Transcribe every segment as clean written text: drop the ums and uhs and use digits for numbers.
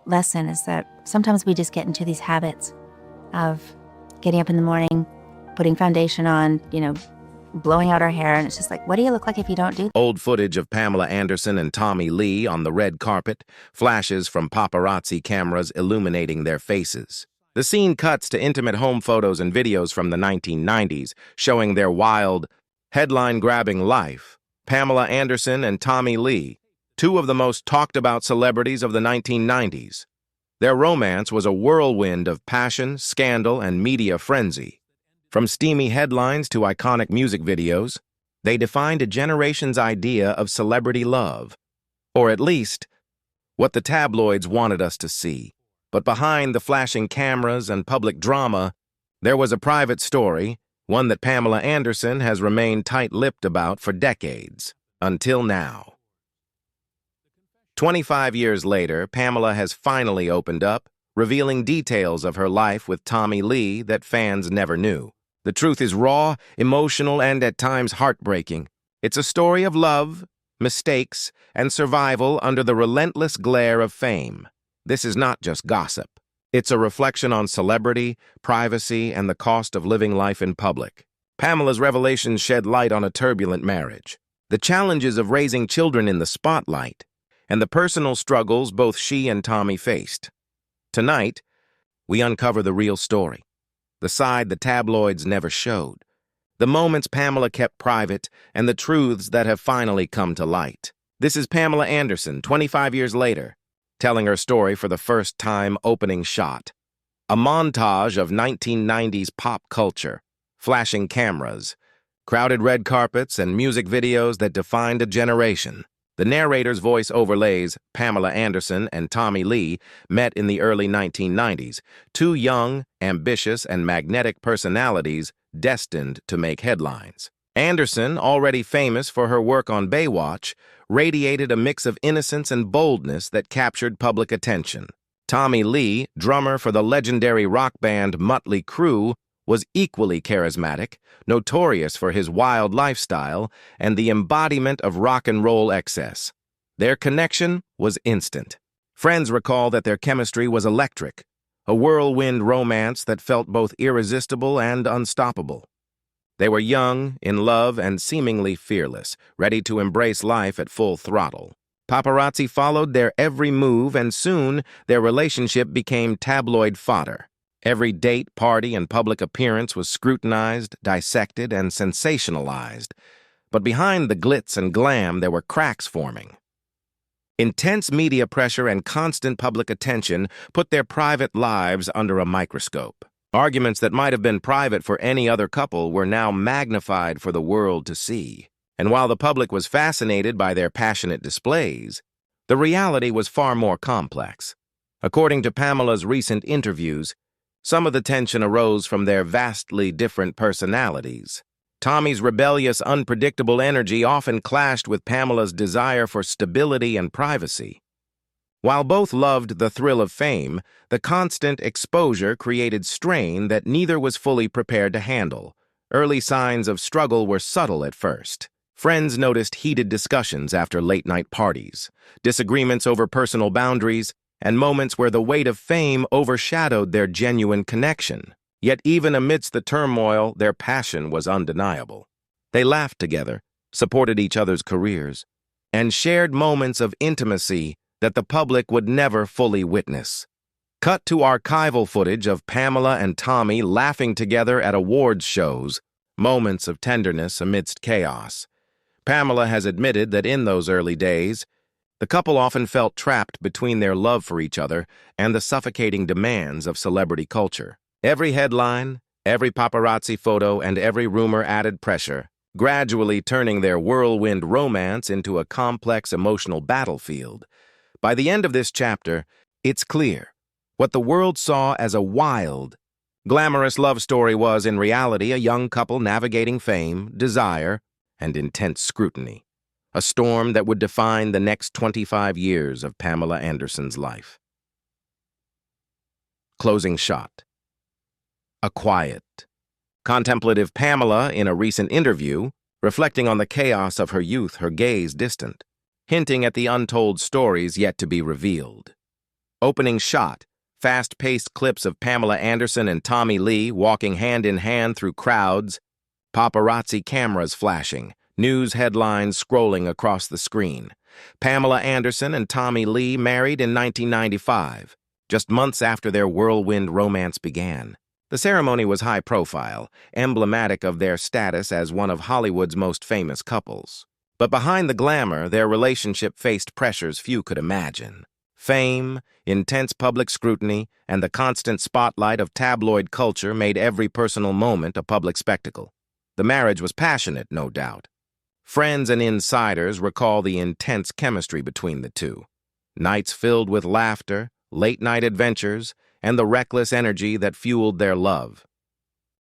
lesson is that sometimes we just get into these habits of getting up in the morning, putting foundation on, blowing out our hair, and it's just like, what do you look like if you don't do that? Old footage of Pamela Anderson and Tommy Lee on the red carpet, flashes from paparazzi cameras illuminating their faces. The scene cuts to intimate home photos and videos from the 1990s, showing their wild, headline-grabbing life. Pamela Anderson and Tommy Lee, two of the most talked-about celebrities of the 1990s. Their romance was a whirlwind of passion, scandal, and media frenzy. From steamy headlines to iconic music videos, they defined a generation's idea of celebrity love, or at least, what the tabloids wanted us to see. But behind the flashing cameras and public drama, there was a private story, one that Pamela Anderson has remained tight-lipped about for decades, until now. 25 years later, Pamela has finally opened up, revealing details of her life with Tommy Lee that fans never knew. The truth is raw, emotional, and at times heartbreaking. It's a story of love, mistakes, and survival under the relentless glare of fame. This is not just gossip. It's a reflection on celebrity, privacy, and the cost of living life in public. Pamela's revelations shed light on a turbulent marriage, the challenges of raising children in the spotlight, and the personal struggles both she and Tommy faced. Tonight, we uncover the real story, the side the tabloids never showed, the moments Pamela kept private, and the truths that have finally come to light. This is Pamela Anderson, 25 years later, telling her story for the first time. Opening shot. A montage of 1990s pop culture, flashing cameras, crowded red carpets, and music videos that defined a generation. The narrator's voice overlays Pamela Anderson and Tommy Lee met in the early 1990s, two young, ambitious, and magnetic personalities destined to make headlines. Anderson, already famous for her work on Baywatch, radiated a mix of innocence and boldness that captured public attention. Tommy Lee, drummer for the legendary rock band Mötley Crüe, was equally charismatic, notorious for his wild lifestyle and the embodiment of rock and roll excess. Their connection was instant. Friends recall that their chemistry was electric, a whirlwind romance that felt both irresistible and unstoppable. They were young, in love, and seemingly fearless, ready to embrace life at full throttle. Paparazzi followed their every move, and soon their relationship became tabloid fodder. Every date, party, and public appearance was scrutinized, dissected, and sensationalized. But behind the glitz and glam, there were cracks forming. Intense media pressure and constant public attention put their private lives under a microscope. Arguments that might have been private for any other couple were now magnified for the world to see. And while the public was fascinated by their passionate displays, the reality was far more complex. According to Pamela's recent interviews, some of the tension arose from their vastly different personalities. Tommy's rebellious, unpredictable energy often clashed with Pamela's desire for stability and privacy. While both loved the thrill of fame, the constant exposure created strain that neither was fully prepared to handle. Early signs of struggle were subtle at first. Friends noticed heated discussions after late-night parties, disagreements over personal boundaries, and moments where the weight of fame overshadowed their genuine connection. Yet even amidst the turmoil, their passion was undeniable. They laughed together, supported each other's careers, and shared moments of intimacy that the public would never fully witness. Cut to archival footage of Pamela and Tommy laughing together at awards shows, moments of tenderness amidst chaos. Pamela has admitted that in those early days, the couple often felt trapped between their love for each other and the suffocating demands of celebrity culture. Every headline, every paparazzi photo, and every rumor added pressure, gradually turning their whirlwind romance into a complex emotional battlefield. By the end of this chapter, it's clear what the world saw as a wild, glamorous love story was in reality a young couple navigating fame, desire, and intense scrutiny. A storm that would define the next 25 years of Pamela Anderson's life. Closing shot. A quiet, contemplative Pamela in a recent interview, reflecting on the chaos of her youth, her gaze distant, hinting at the untold stories yet to be revealed. Opening shot, fast-paced clips of Pamela Anderson and Tommy Lee walking hand in hand through crowds, paparazzi cameras flashing, news headlines scrolling across the screen. Pamela Anderson and Tommy Lee married in 1995, just months after their whirlwind romance began. The ceremony was high-profile, emblematic of their status as one of Hollywood's most famous couples. But behind the glamour, their relationship faced pressures few could imagine. Fame, intense public scrutiny, and the constant spotlight of tabloid culture made every personal moment a public spectacle. The marriage was passionate, no doubt. Friends and insiders recall the intense chemistry between the two. Nights filled with laughter, late-night adventures, and the reckless energy that fueled their love.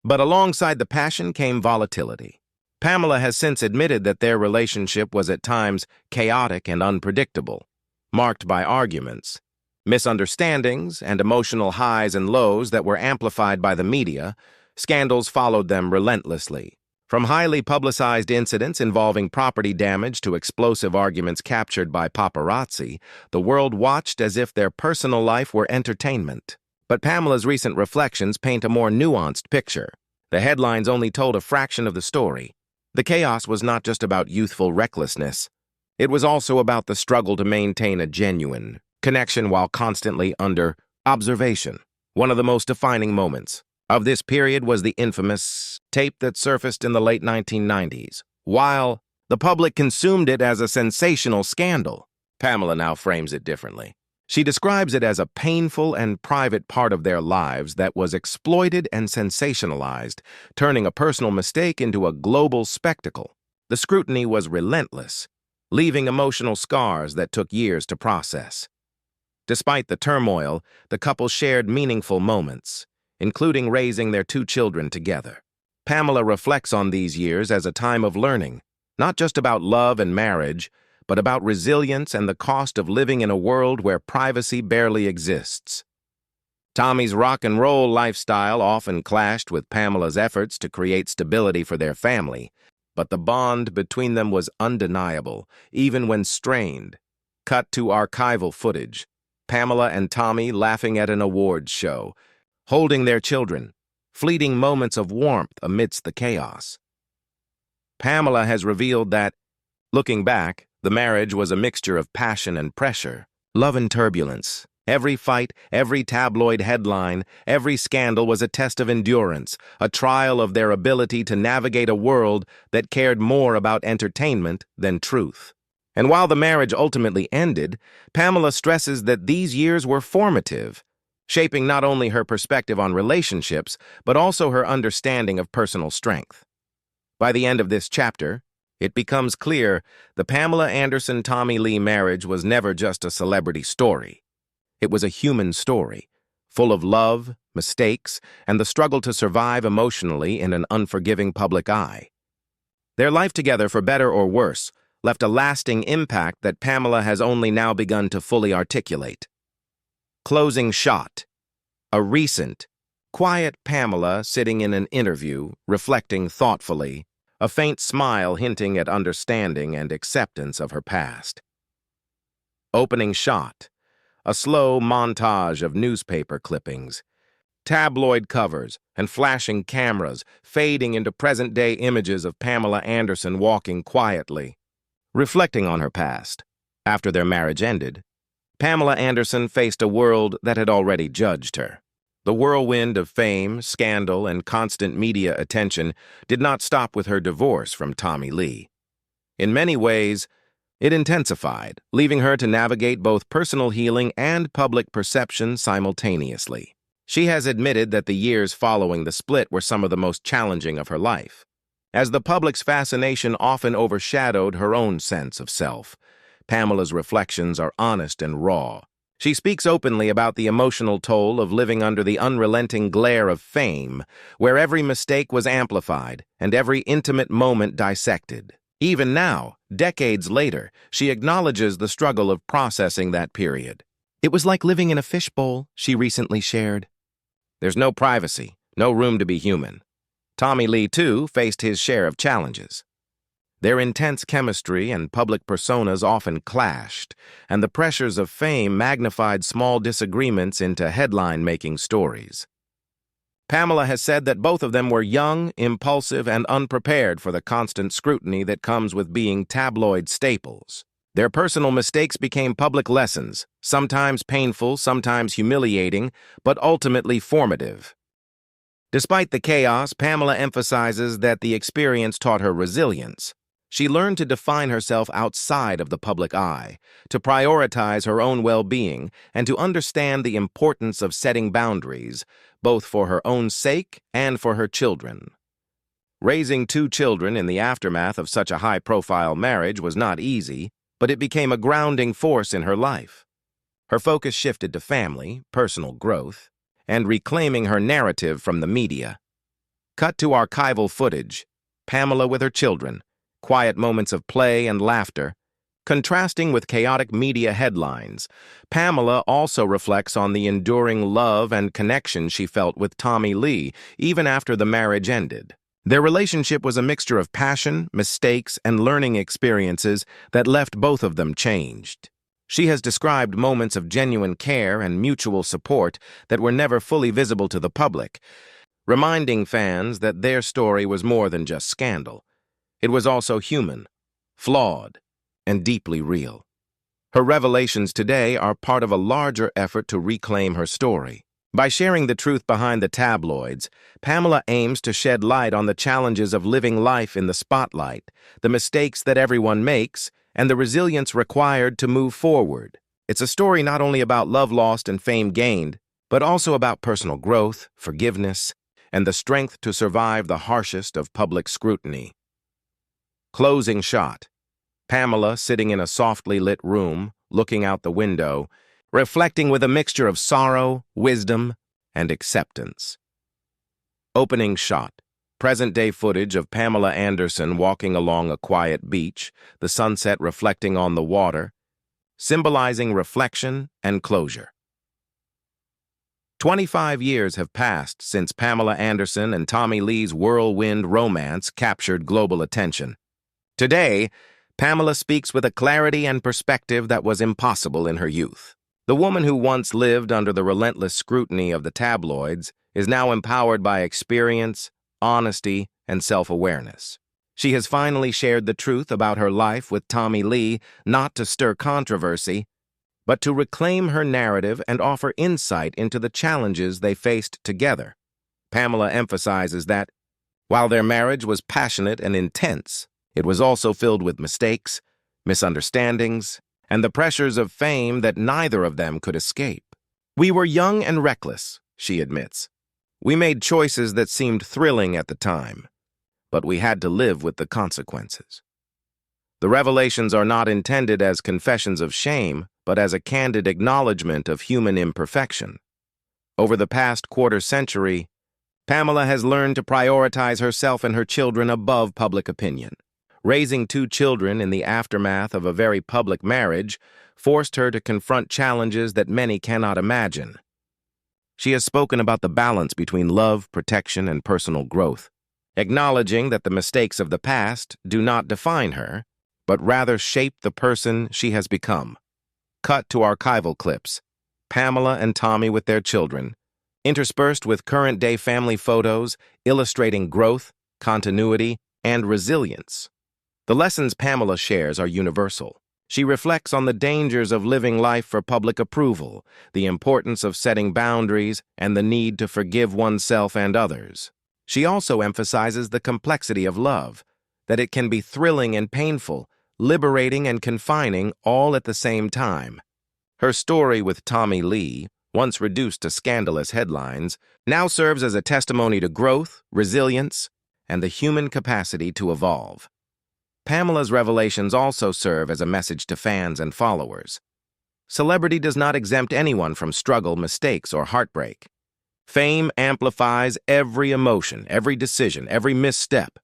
But alongside the passion came volatility. Pamela has since admitted that their relationship was at times chaotic and unpredictable, marked by arguments, misunderstandings, and emotional highs and lows that were amplified by the media. Scandals followed them relentlessly. From highly publicized incidents involving property damage to explosive arguments captured by paparazzi, the world watched as if their personal life were entertainment. But Pamela's recent reflections paint a more nuanced picture. The headlines only told a fraction of the story. The chaos was not just about youthful recklessness. It was also about the struggle to maintain a genuine connection while constantly under observation. One of the most defining moments of this period was the infamous tape that surfaced in the late 1990s. While the public consumed it as a sensational scandal, Pamela now frames it differently. She describes it as a painful and private part of their lives that was exploited and sensationalized, turning a personal mistake into a global spectacle. The scrutiny was relentless, leaving emotional scars that took years to process. Despite the turmoil, the couple shared meaningful moments, including raising their 2 children together. Pamela reflects on these years as a time of learning, not just about love and marriage, but about resilience and the cost of living in a world where privacy barely exists. Tommy's rock and roll lifestyle often clashed with Pamela's efforts to create stability for their family, but the bond between them was undeniable, even when strained. Cut to archival footage. Pamela and Tommy laughing at an awards show, holding their children, fleeting moments of warmth amidst the chaos. Pamela has revealed that, looking back, the marriage was a mixture of passion and pressure, love and turbulence. Every fight, every tabloid headline, every scandal was a test of endurance, a trial of their ability to navigate a world that cared more about entertainment than truth. And while the marriage ultimately ended, Pamela stresses that these years were formative, shaping not only her perspective on relationships, but also her understanding of personal strength. By the end of this chapter, it becomes clear the Pamela Anderson-Tommy Lee marriage was never just a celebrity story. It was a human story, full of love, mistakes, and the struggle to survive emotionally in an unforgiving public eye. Their life together, for better or worse, left a lasting impact that Pamela has only now begun to fully articulate. Closing shot. A recent, quiet Pamela sitting in an interview, reflecting thoughtfully, a faint smile hinting at understanding and acceptance of her past. Opening shot. A slow montage of newspaper clippings, tabloid covers, and flashing cameras fading into present-day images of Pamela Anderson walking quietly, reflecting on her past. After their marriage ended, Pamela Anderson faced a world that had already judged her. The whirlwind of fame, scandal, and constant media attention did not stop with her divorce from Tommy Lee. In many ways, it intensified, leaving her to navigate both personal healing and public perception simultaneously. She has admitted that the years following the split were some of the most challenging of her life, as the public's fascination often overshadowed her own sense of self. Pamela's reflections are honest and raw. She speaks openly about the emotional toll of living under the unrelenting glare of fame, where every mistake was amplified and every intimate moment dissected. Even now, decades later, she acknowledges the struggle of processing that period. "It was like living in a fishbowl," she recently shared. There's no privacy, no room to be human. Tommy Lee, too, faced his share of challenges. Their intense chemistry and public personas often clashed, and the pressures of fame magnified small disagreements into headline-making stories. Pamela has said that both of them were young, impulsive, and unprepared for the constant scrutiny that comes with being tabloid staples. Their personal mistakes became public lessons, sometimes painful, sometimes humiliating, but ultimately formative. Despite the chaos, Pamela emphasizes that the experience taught her resilience. She learned to define herself outside of the public eye, to prioritize her own well-being, and to understand the importance of setting boundaries, both for her own sake and for her children. Raising 2 children in the aftermath of such a high-profile marriage was not easy, but it became a grounding force in her life. Her focus shifted to family, personal growth, and reclaiming her narrative from the media. Cut to archival footage, Pamela with her children, quiet moments of play and laughter. Contrasting with chaotic media headlines, Pamela also reflects on the enduring love and connection she felt with Tommy Lee, even after the marriage ended. Their relationship was a mixture of passion, mistakes, and learning experiences that left both of them changed. She has described moments of genuine care and mutual support that were never fully visible to the public, reminding fans that their story was more than just scandal. It was also human, flawed, and deeply real. Her revelations today are part of a larger effort to reclaim her story. By sharing the truth behind the tabloids, Pamela aims to shed light on the challenges of living life in the spotlight, the mistakes that everyone makes, and the resilience required to move forward. It's a story not only about love lost and fame gained, but also about personal growth, forgiveness, and the strength to survive the harshest of public scrutiny. Closing shot. Pamela sitting in a softly lit room, looking out the window, reflecting with a mixture of sorrow, wisdom, and acceptance. Opening shot. Present-day footage of Pamela Anderson walking along a quiet beach, the sunset reflecting on the water, symbolizing reflection and closure. 25 years have passed since Pamela Anderson and Tommy Lee's whirlwind romance captured global attention. Today, Pamela speaks with a clarity and perspective that was impossible in her youth. The woman who once lived under the relentless scrutiny of the tabloids is now empowered by experience, honesty, and self-awareness. She has finally shared the truth about her life with Tommy Lee, not to stir controversy, but to reclaim her narrative and offer insight into the challenges they faced together. Pamela emphasizes that, while their marriage was passionate and intense, it was also filled with mistakes, misunderstandings, and the pressures of fame that neither of them could escape. "We were young and reckless," she admits. "We made choices that seemed thrilling at the time, but we had to live with the consequences." The revelations are not intended as confessions of shame, but as a candid acknowledgement of human imperfection. Over the past quarter-century, Pamela has learned to prioritize herself and her children above public opinion. Raising 2 children in the aftermath of a very public marriage forced her to confront challenges that many cannot imagine. She has spoken about the balance between love, protection, and personal growth, acknowledging that the mistakes of the past do not define her, but rather shape the person she has become. Cut to archival clips. Pamela and Tommy with their children, interspersed with current-day family photos illustrating growth, continuity, and resilience. The lessons Pamela shares are universal. She reflects on the dangers of living life for public approval, the importance of setting boundaries, and the need to forgive oneself and others. She also emphasizes the complexity of love, that it can be thrilling and painful, liberating and confining all at the same time. Her story with Tommy Lee, once reduced to scandalous headlines, now serves as a testimony to growth, resilience, and the human capacity to evolve. Pamela's revelations also serve as a message to fans and followers. Celebrity does not exempt anyone from struggle, mistakes, or heartbreak. Fame amplifies every emotion, every decision, every misstep.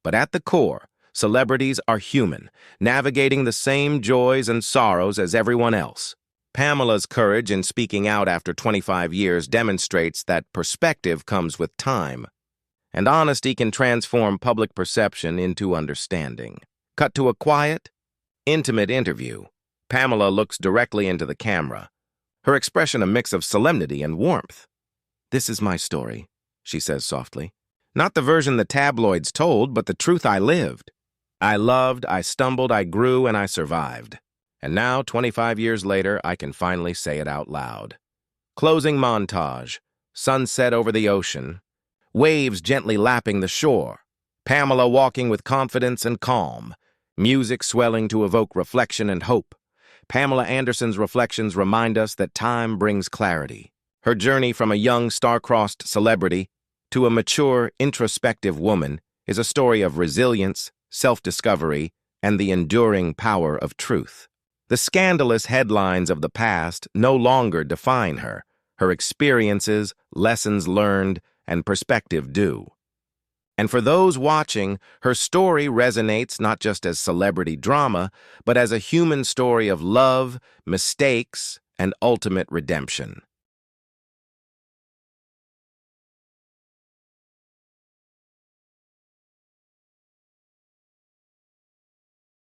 But at the core, celebrities are human, navigating the same joys and sorrows as everyone else. Pamela's courage in speaking out after 25 years demonstrates that perspective comes with time, and honesty can transform public perception into understanding. Cut to a quiet, intimate interview. Pamela looks directly into the camera, her expression a mix of solemnity and warmth. "This is my story," she says softly. "Not the version the tabloids told, but the truth I lived. I loved, I stumbled, I grew, and I survived. And now, 25 years later, I can finally say it out loud." Closing montage. Sunset over the ocean. Waves gently lapping the shore. Pamela walking with confidence and calm. Music swelling to evoke reflection and hope. Pamela Anderson's reflections remind us that time brings clarity. Her journey from a young, star-crossed celebrity to a mature, introspective woman is a story of resilience, self-discovery, and the enduring power of truth. The scandalous headlines of the past no longer define her. Her experiences, lessons learned, and perspective do. And for those watching, her story resonates not just as celebrity drama, but as a human story of love, mistakes, and ultimate redemption.